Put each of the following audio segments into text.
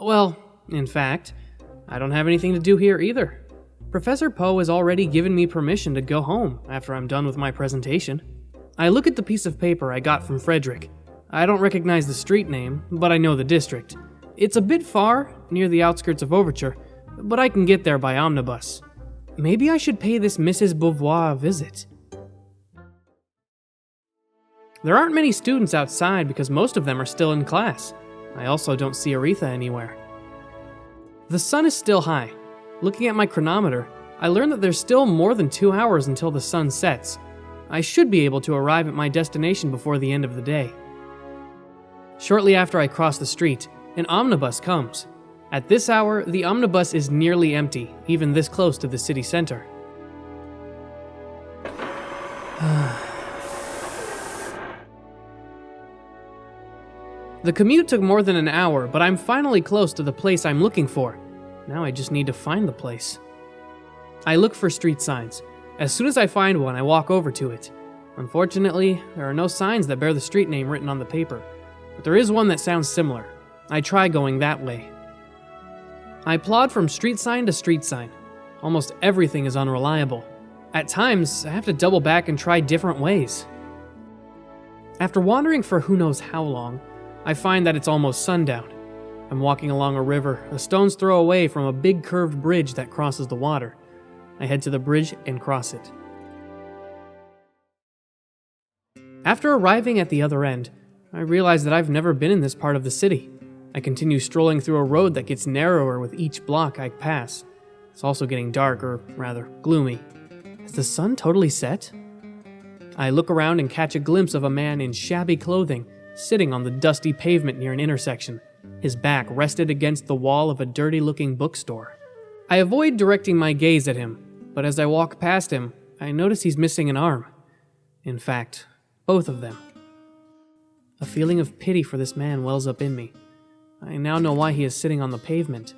Well, in fact, I don't have anything to do here either. Professor Poe has already given me permission to go home after I'm done with my presentation. I look at the piece of paper I got from Frederic. I don't recognize the street name, but I know the district. It's a bit far, near the outskirts of Overture, but I can get there by omnibus. Maybe I should pay this Mrs. Beauvoir a visit. There aren't many students outside because most of them are still in class. I also don't see Aretha anywhere. The sun is still high. Looking at my chronometer, I learn that there's still more than 2 hours until the sun sets. I should be able to arrive at my destination before the end of the day. Shortly after I cross the street, an omnibus comes. At this hour, the omnibus is nearly empty, even this close to the city center. The commute took more than an hour, but I'm finally close to the place I'm looking for. Now I just need to find the place. I look for street signs. As soon as I find one, I walk over to it. Unfortunately, there are no signs that bear the street name written on the paper, but there is one that sounds similar. I try going that way. I plod from street sign to street sign. Almost everything is unreliable. At times, I have to double back and try different ways. After wandering for who knows how long, I find that it's almost sundown. I'm walking along a river, a stone's throw away from a big curved bridge that crosses the water. I head to the bridge and cross it. After arriving at the other end, I realize that I've never been in this part of the city. I continue strolling through a road that gets narrower with each block I pass. It's also getting dark, or rather, gloomy. Has the sun totally set? I look around and catch a glimpse of a man in shabby clothing, sitting on the dusty pavement near an intersection, his back rested against the wall of a dirty-looking bookstore. I avoid directing my gaze at him, but as I walk past him, I notice he's missing an arm. In fact, both of them. A feeling of pity for this man wells up in me. I now know why he is sitting on the pavement.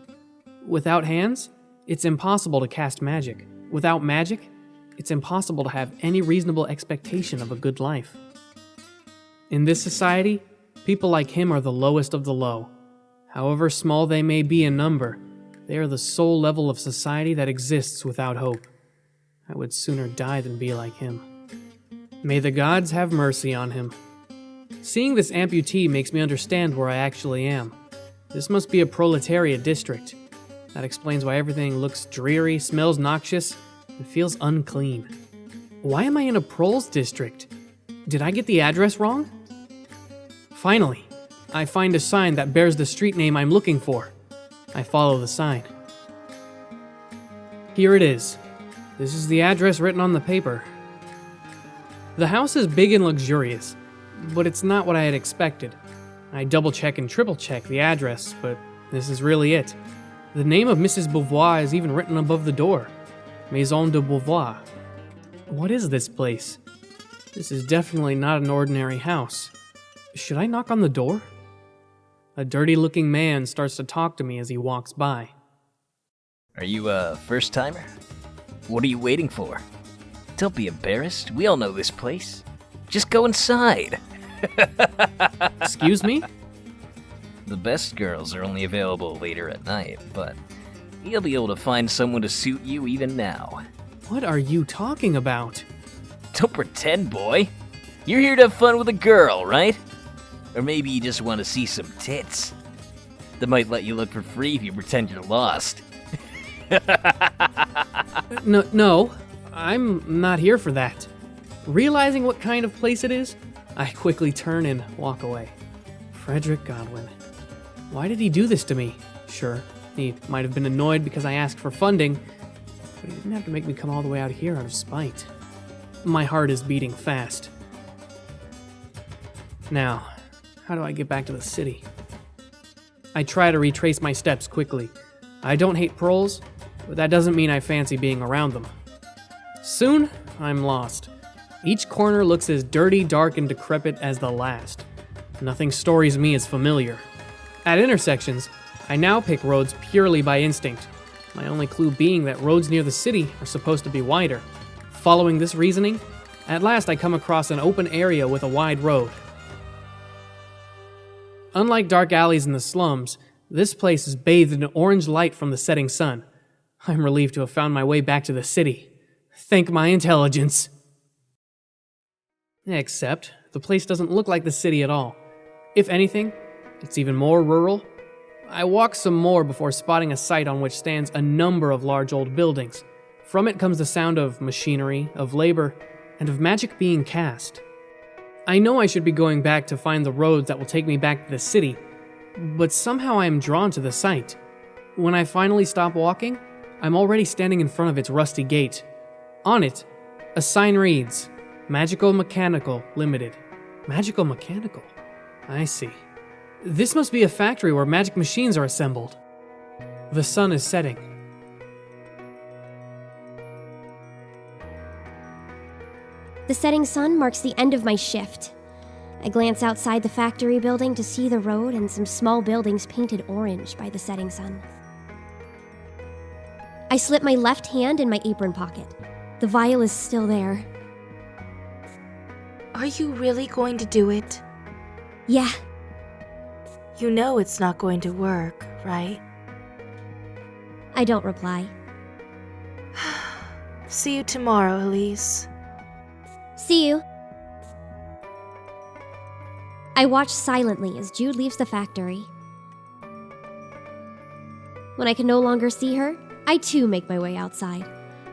Without hands, it's impossible to cast magic. Without magic, it's impossible to have any reasonable expectation of a good life. In this society, people like him are the lowest of the low. However small they may be in number, they are the sole level of society that exists without hope. I would sooner die than be like him. May the gods have mercy on him. Seeing this amputee makes me understand where I actually am. This must be a proletariat district. That explains why everything looks dreary, smells noxious, and feels unclean. Why am I in a proles district? Did I get the address wrong? Finally, I find a sign that bears the street name I'm looking for. I follow the sign. Here it is. This is the address written on the paper. The house is big and luxurious, but it's not what I had expected. I double-check and triple-check the address, but this is really it. The name of Mrs. Beauvoir is even written above the door. Maison de Beauvoir. What is this place? This is definitely not an ordinary house. Should I knock on the door? A dirty-looking man starts to talk to me as he walks by. Are you a first-timer? What are you waiting for? Don't be embarrassed. We all know this place. Just go inside. Excuse me? The best girls are only available later at night, but you'll be able to find someone to suit you even now. What are you talking about? Don't pretend, boy. You're here to have fun with a girl, right? Or maybe you just want to see some tits. They might let you look for free if you pretend you're lost. No, I'm not here for that. Realizing what kind of place it is, I quickly turn and walk away. Frederic Godwin. Why did he do this to me? Sure, he might have been annoyed because I asked for funding, but he didn't have to make me come all the way out here out of spite. My heart is beating fast. Now, how do I get back to the city? I try to retrace my steps quickly. I don't hate proles, but that doesn't mean I fancy being around them. Soon, I'm lost. Each corner looks as dirty, dark, and decrepit as the last. Nothing stories me as familiar. At intersections, I now pick roads purely by instinct, my only clue being that roads near the city are supposed to be wider. Following this reasoning, at last I come across an open area with a wide road. Unlike dark alleys in the slums, This place is bathed in orange light from the setting sun. I'm relieved to have found my way back to the city. Thank my intelligence. Except, the place doesn't look like the city at all. If anything, it's even more rural. I walk some more before spotting a site on which stands a number of large old buildings. From it comes the sound of machinery, of labor, and of magic being cast. I know I should be going back to find the roads that will take me back to the city, but somehow I am drawn to the site. When I finally stop walking, I'm already standing in front of its rusty gate. On it, a sign reads, Magical Mechanical Limited. Magical Mechanical? I see. This must be a factory where magic machines are assembled. The sun is setting. The setting sun marks the end of my shift. I glance outside the factory building to see the road and some small buildings painted orange by the setting sun. I slip my left hand in my apron pocket. The vial is still there. Are you really going to do it? Yeah. You know it's not going to work, right? I don't reply. See you tomorrow, Elise. See you. I watch silently as Jude leaves the factory. When I can no longer see her, I too make my way outside.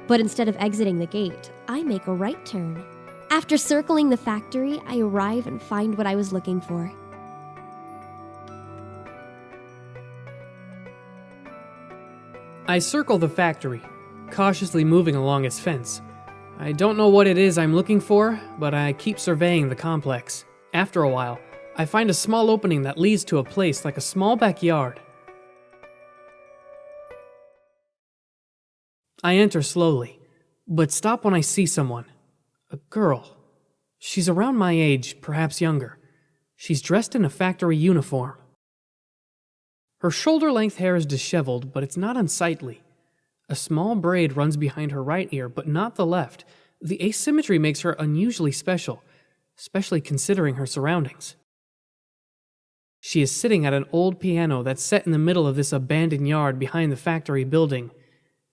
But instead of exiting the gate, I make a right turn. After circling the factory, I arrive and find what I was looking for. I circle the factory, cautiously moving along its fence. I don't know what it is I'm looking for, but I keep surveying the complex. After a while, I find a small opening that leads to a place like a small backyard. I enter slowly, but stop when I see someone. A girl. She's around my age, perhaps younger. She's dressed in a factory uniform. Her shoulder-length hair is disheveled, but it's not unsightly. A small braid runs behind her right ear, but not the left. The asymmetry makes her unusually special, especially considering her surroundings. She is sitting at an old piano that's set in the middle of this abandoned yard behind the factory building,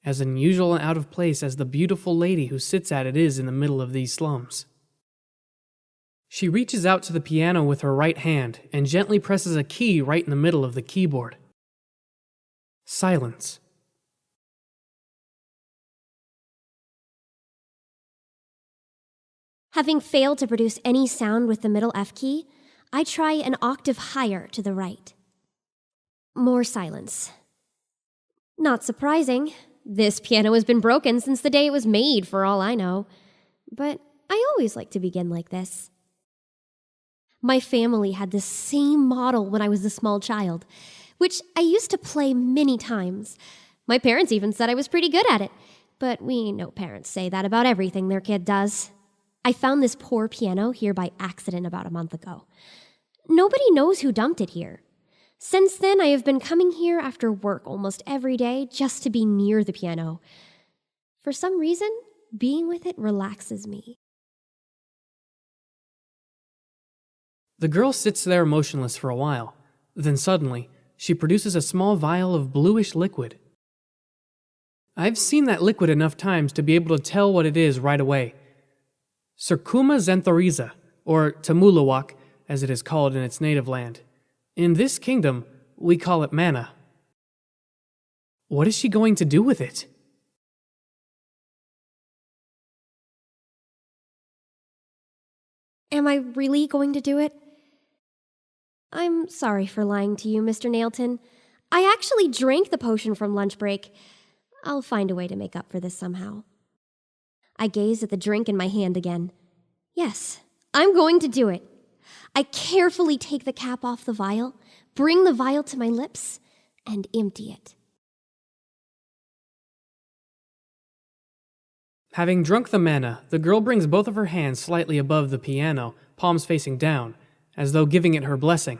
as unusual and out of place as the beautiful lady who sits at it is in the middle of these slums. She reaches out to the piano with her right hand and gently presses a key right in the middle of the keyboard. Silence. Having failed to produce any sound with the middle F key, I try an octave higher to the right. More silence. Not surprising. This piano has been broken since the day it was made, for all I know. But I always like to begin like this. My family had this same model when I was a small child, which I used to play many times. My parents even said I was pretty good at it, but we know parents say that about everything their kid does. I found this poor piano here by accident about a month ago. Nobody knows who dumped it here. Since then, I have been coming here after work almost every day just to be near the piano. For some reason, being with it relaxes me. The girl sits there motionless for a while. Then suddenly, she produces a small vial of bluish liquid. I've seen that liquid enough times to be able to tell what it is right away. Circuma Zenthoriza, or Temulawak, as it is called in its native land. In this kingdom, we call it mana. What is she going to do with it? Am I really going to do it? I'm sorry for lying to you, Mr. Nailton. I actually drank the potion from lunch break. I'll find a way to make up for this somehow. I gaze at the drink in my hand again. Yes, I'm going to do it. I carefully take the cap off the vial, bring the vial to my lips, and empty it. Having drunk the mana, the girl brings both of her hands slightly above the piano, palms facing down, as though giving it her blessing.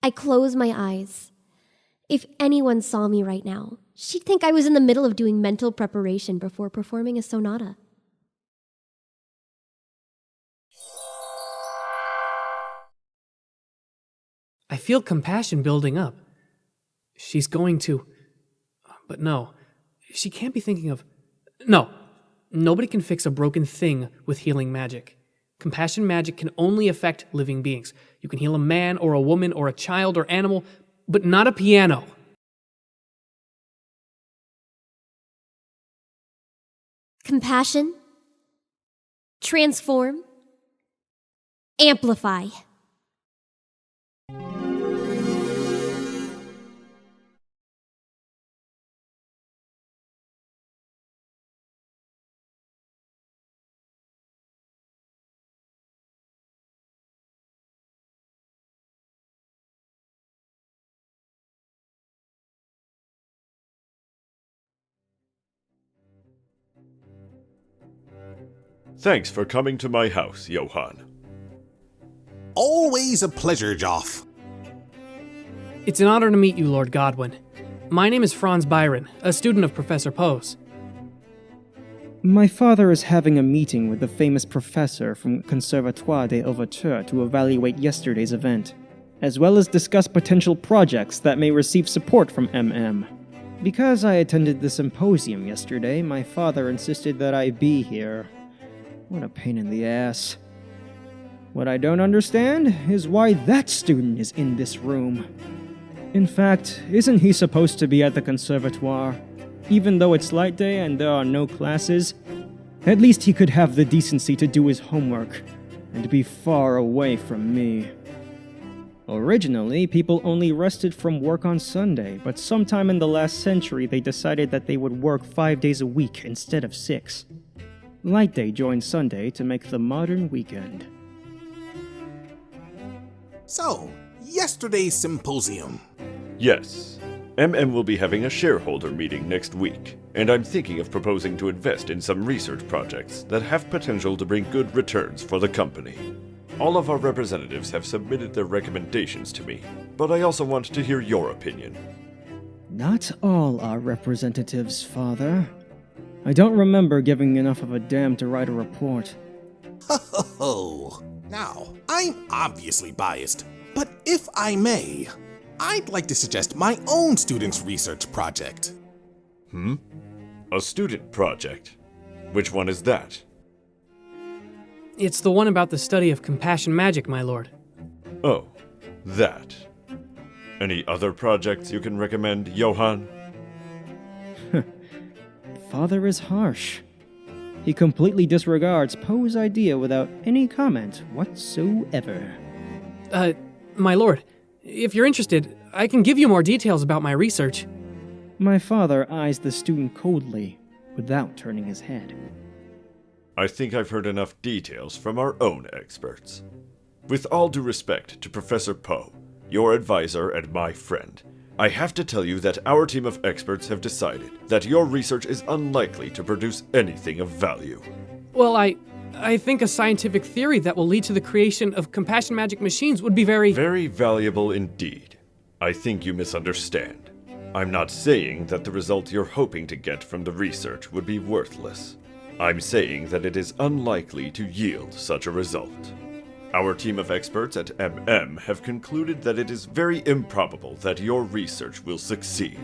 I close my eyes. If anyone saw me right now, she'd think I was in the middle of doing mental preparation before performing a sonata. I feel compassion building up. She's going to... But no, she can't be thinking of... No, nobody can fix a broken thing with healing magic. Compassion magic can only affect living beings. You can heal a man or a woman or a child or animal, but not a piano. Compassion. Transform. Amplify. Thanks for coming to my house, Johann. Always a pleasure, Joff. It's an honor to meet you, Lord Godwin. My name is Franz Byron, a student of Professor Poe's. My father is having a meeting with the famous professor from Conservatoire des Overture to evaluate yesterday's event, as well as discuss potential projects that may receive support from MM. Because I attended the symposium yesterday, my father insisted that I be here. What a pain in the ass. What I don't understand is why that student is in this room. In fact, isn't he supposed to be at the conservatoire? Even though it's light day and there are no classes, at least he could have the decency to do his homework and be far away from me. Originally, people only rested from work on Sunday, but sometime in the last century they decided that they would work 5 days a week instead of 6. Light day joined Sunday to make the modern weekend. So, yesterday's symposium. Yes. MM will be having a shareholder meeting next week, and I'm thinking of proposing to invest in some research projects that have potential to bring good returns for the company. All of our representatives have submitted their recommendations to me, but I also want to hear your opinion. Not all our representatives, Father. I don't remember giving enough of a damn to write a report. Ho ho ho. Now, I'm obviously biased, but if I may, I'd like to suggest my own student's research project. A student project? Which one is that? It's the one about the study of compassion magic, my lord. Oh, that. Any other projects you can recommend, Johann? Father is harsh. He completely disregards Poe's idea without any comment whatsoever. My lord, if you're interested, I can give you more details about my research. My father eyes the student coldly, without turning his head. I think I've heard enough details from our own experts. With all due respect to Professor Poe, your advisor and my friend, I have to tell you that our team of experts have decided that your research is unlikely to produce anything of value. Well, I think a scientific theory that will lead to the creation of compassion magic machines would be very... Very valuable indeed. I think you misunderstand. I'm not saying that the result you're hoping to get from the research would be worthless. I'm saying that it is unlikely to yield such a result. Our team of experts at MM have concluded that it is very improbable that your research will succeed.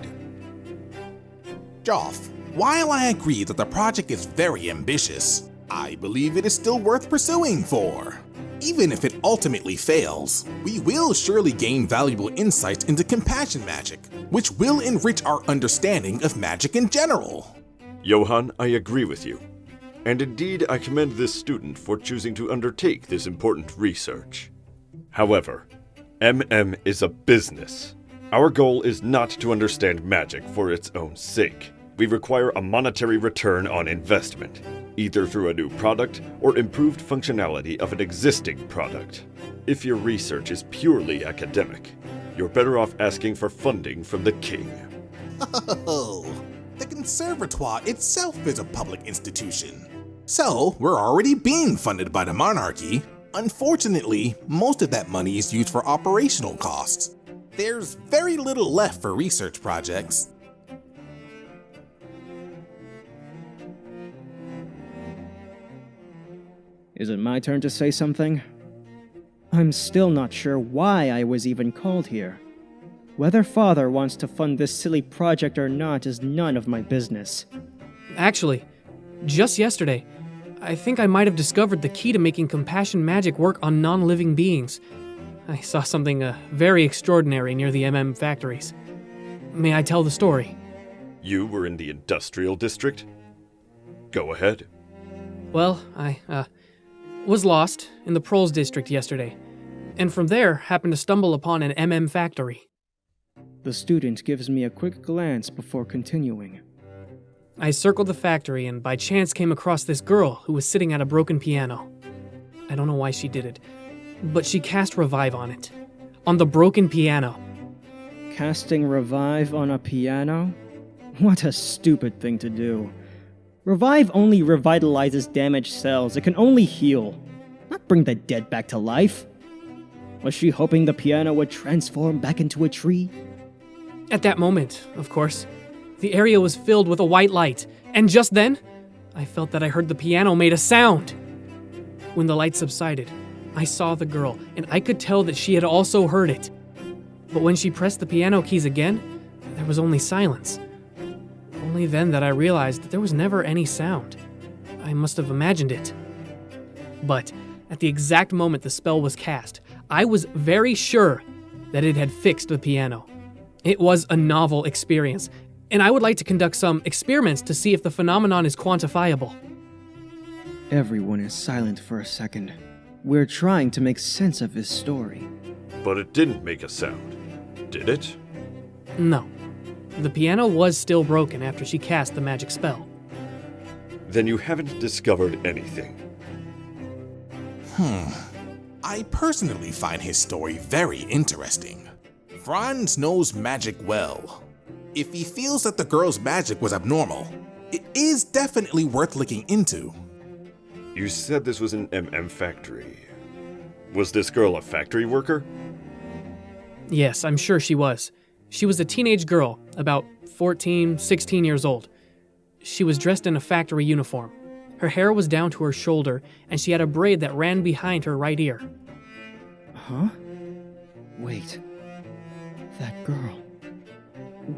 Joff, while I agree that the project is very ambitious, I believe it is still worth pursuing for. Even if it ultimately fails, we will surely gain valuable insights into compassion magic, which will enrich our understanding of magic in general. Johann, I agree with you. And indeed, I commend this student for choosing to undertake this important research. However, MM is a business. Our goal is not to understand magic for its own sake. We require a monetary return on investment, either through a new product or improved functionality of an existing product. If your research is purely academic, you're better off asking for funding from the king. Oh, the conservatoire itself is a public institution. So, we're already being funded by the monarchy. Unfortunately, most of that money is used for operational costs. There's very little left for research projects. Is it my turn to say something? I'm still not sure why I was even called here. Whether Father wants to fund this silly project or not is none of my business. Actually, just yesterday, I think I might have discovered the key to making compassion magic work on non-living beings. I saw something very extraordinary near the factories. May I tell the story? You were in the industrial district? Go ahead. Well, I was lost in the Proles district yesterday, and from there happened to stumble upon an factory. The student gives me a quick glance before continuing. I circled the factory and by chance came across this girl who was sitting at a broken piano. I don't know why she did it, but she cast Revive on it. On the broken piano. Casting Revive on a piano? What a stupid thing to do. Revive only revitalizes damaged cells. It can only heal, not bring the dead back to life. Was she hoping the piano would transform back into a tree? At that moment, of course, the area was filled with a white light, and just then, I felt that I heard the piano made a sound. When the light subsided, I saw the girl, and I could tell that she had also heard it. But when she pressed the piano keys again, there was only silence. Only then that I realized that there was never any sound. I must have imagined it. But at the exact moment the spell was cast, I was very sure that it had fixed the piano. It was a novel experience, and I would like to conduct some experiments to see if the phenomenon is quantifiable. Everyone is silent for a second. We're trying to make sense of this story. But it didn't make a sound, did it? No. The piano was still broken after she cast the magic spell. Then you haven't discovered anything. I personally find his story very interesting. Franz knows magic well. If he feels that the girl's magic was abnormal, it is definitely worth looking into. You said this was an factory. Was this girl a factory worker? Yes, I'm sure she was. She was a teenage girl, about 14, 16 years old. She was dressed in a factory uniform. Her hair was down to her shoulder, and she had a braid that ran behind her right ear. Huh? Wait. That girl.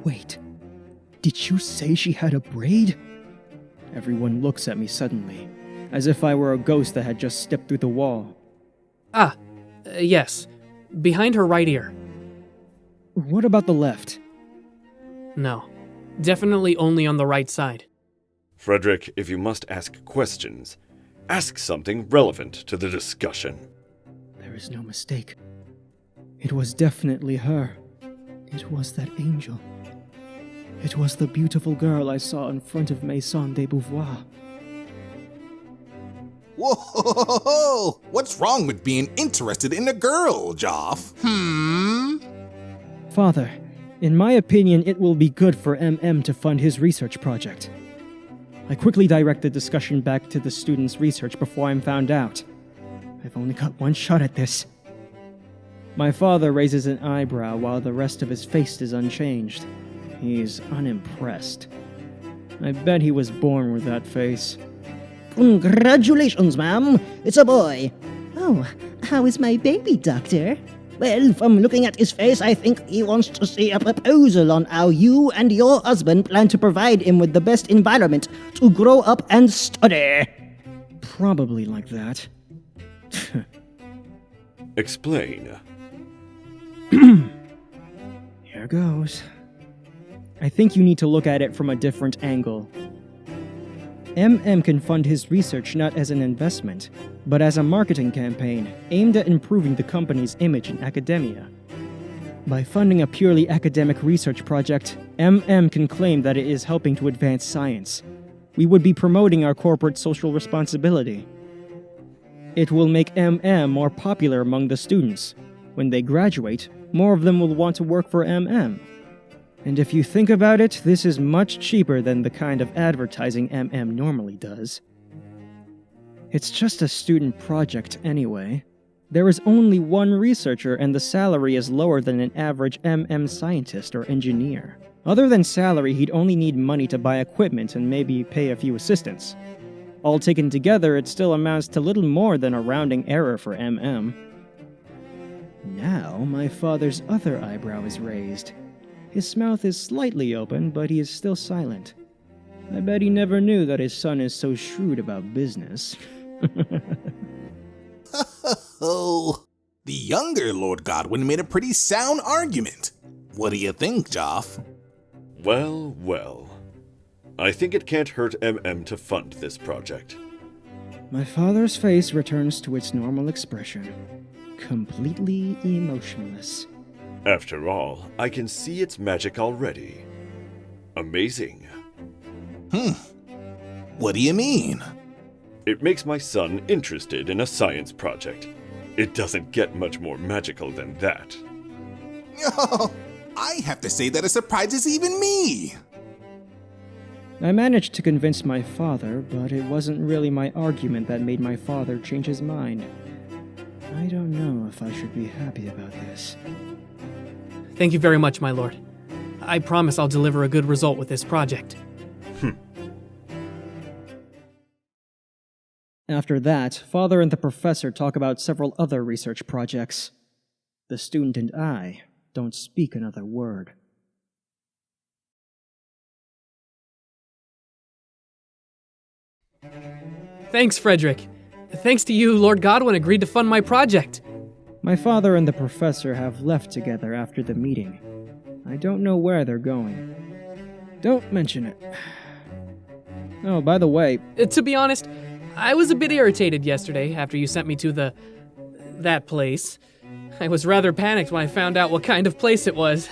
Wait. Did you say she had a braid? Everyone looks at me suddenly, as if I were a ghost that had just stepped through the wall. Yes. Behind her right ear. What about the left? No. Definitely only on the right side. Frederic, if you must ask questions, ask something relevant to the discussion. There is no mistake. It was definitely her. It was that angel. It was the beautiful girl I saw in front of Maison de Beauvoir. Whoa! What's wrong with being interested in a girl, Joff? Father, in my opinion, it will be good for to fund his research project. I quickly direct the discussion back to the student's research before I'm found out. I've only got one shot at this. My father raises an eyebrow while the rest of his face is unchanged. He's unimpressed. I bet he was born with that face. Congratulations, ma'am. It's a boy. Oh, how is my baby, Doctor? Well, from looking at his face, I think he wants to see a proposal on how you and your husband plan to provide him with the best environment to grow up and study. Probably like that. Explain. Here goes. I think you need to look at it from a different angle. can fund his research not as an investment, but as a marketing campaign aimed at improving the company's image in academia. By funding a purely academic research project, can claim that it is helping to advance science. We would be promoting our corporate social responsibility. It will make more popular among the students. When they graduate, more of them will want to work for And if you think about it, this is much cheaper than the kind of advertising normally does. It's just a student project anyway. There is only one researcher and the salary is lower than an average scientist or engineer. Other than salary, he'd only need money to buy equipment and maybe pay a few assistants. All taken together, it still amounts to little more than a rounding error for Now, my father's other eyebrow is raised. His mouth is slightly open, but he is still silent. I bet he never knew that his son is so shrewd about business. Oh, the younger Lord Godwin made a pretty sound argument. What do you think, Joff? Well, well. I think it can't hurt to fund this project. My father's face returns to its normal expression, completely emotionless. After all, I can see its magic already. Amazing. What do you mean? It makes my son interested in a science project. It doesn't get much more magical than that. Oh, I have to say that it surprises even me. I managed to convince my father, but it wasn't really my argument that made my father change his mind. I don't know if I should be happy about this. Thank you very much, my lord. I promise I'll deliver a good result with this project. After that, Father and the Professor talk about several other research projects. The student and I don't speak another word. Thanks, Frederic. Thanks to you, Lord Godwin agreed to fund my project. My father and the Professor have left together after the meeting. I don't know where they're going. Don't mention it. Oh, by the way, To be honest, I was a bit irritated yesterday after you sent me to that place. I was rather panicked when I found out what kind of place it was.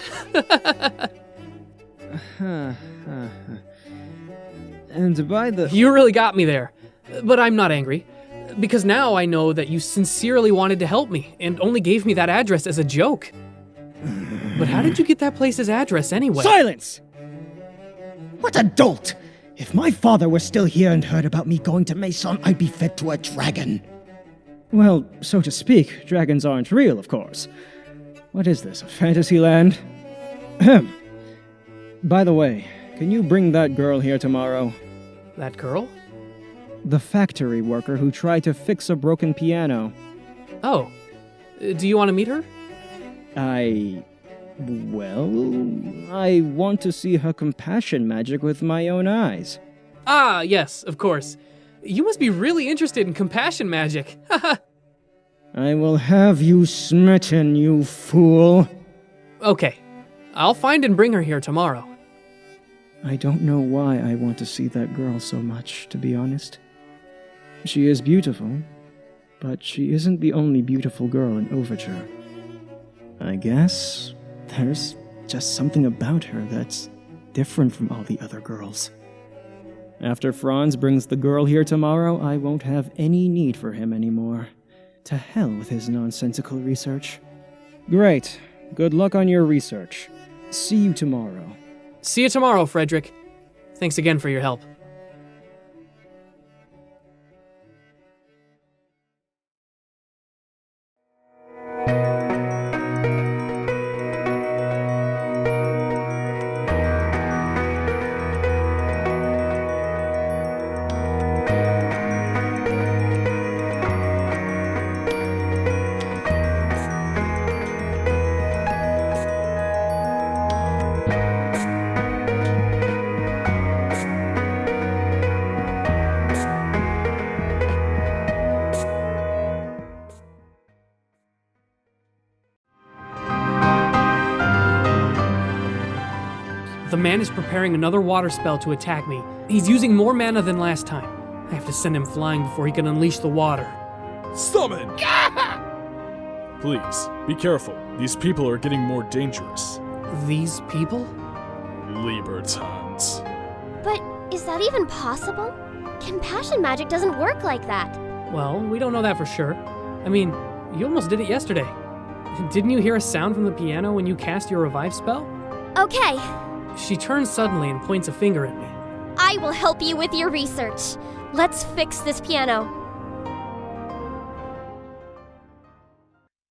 and by the... You really got me there. But I'm not angry, because now I know that you sincerely wanted to help me and only gave me that address as a joke. But how did you get that place's address anyway? Silence! What a dolt! If my father were still here and heard about me going to Maison, I'd be fed to a dragon. Well, so to speak, dragons aren't real, of course. What is this, a fantasy land? Ahem. By the way, can you bring that girl here tomorrow? That girl? The factory worker who tried to fix a broken piano. Oh. Do you want to meet her? I want to see her compassion magic with my own eyes. Ah, yes, of course. You must be really interested in compassion magic. I will have you smitten, you fool. Okay. I'll find and bring her here tomorrow. I don't know why I want to see that girl so much, to be honest. She is beautiful, but she isn't the only beautiful girl in Overture. I guess there's just something about her that's different from all the other girls. After Franz brings the girl here tomorrow, I won't have any need for him anymore. To hell with his nonsensical research. Great. Good luck on your research. See you tomorrow. See you tomorrow, Frederic. Thanks again for your help. The man is preparing another water spell to attack me. He's using more mana than last time. I have to send him flying before he can unleash the water. Summon! Please, be careful. These people are getting more dangerous. These people? Libertans. But is that even possible? Compassion magic doesn't work like that. Well, we don't know that for sure. I mean, you almost did it yesterday. Didn't you hear a sound from the piano when you cast your revive spell? Okay, She turns suddenly and points a finger at me. I will help you with your research. Let's fix this piano.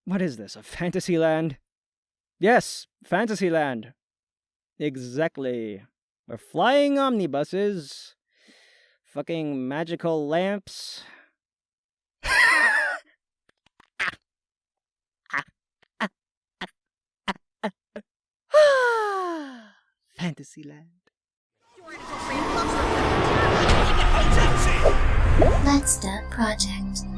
What is this, a fantasy land? Yes, fantasy land. Exactly. We're flying omnibuses. Fucking magical lamps. Fantasyland. Let's Done Project.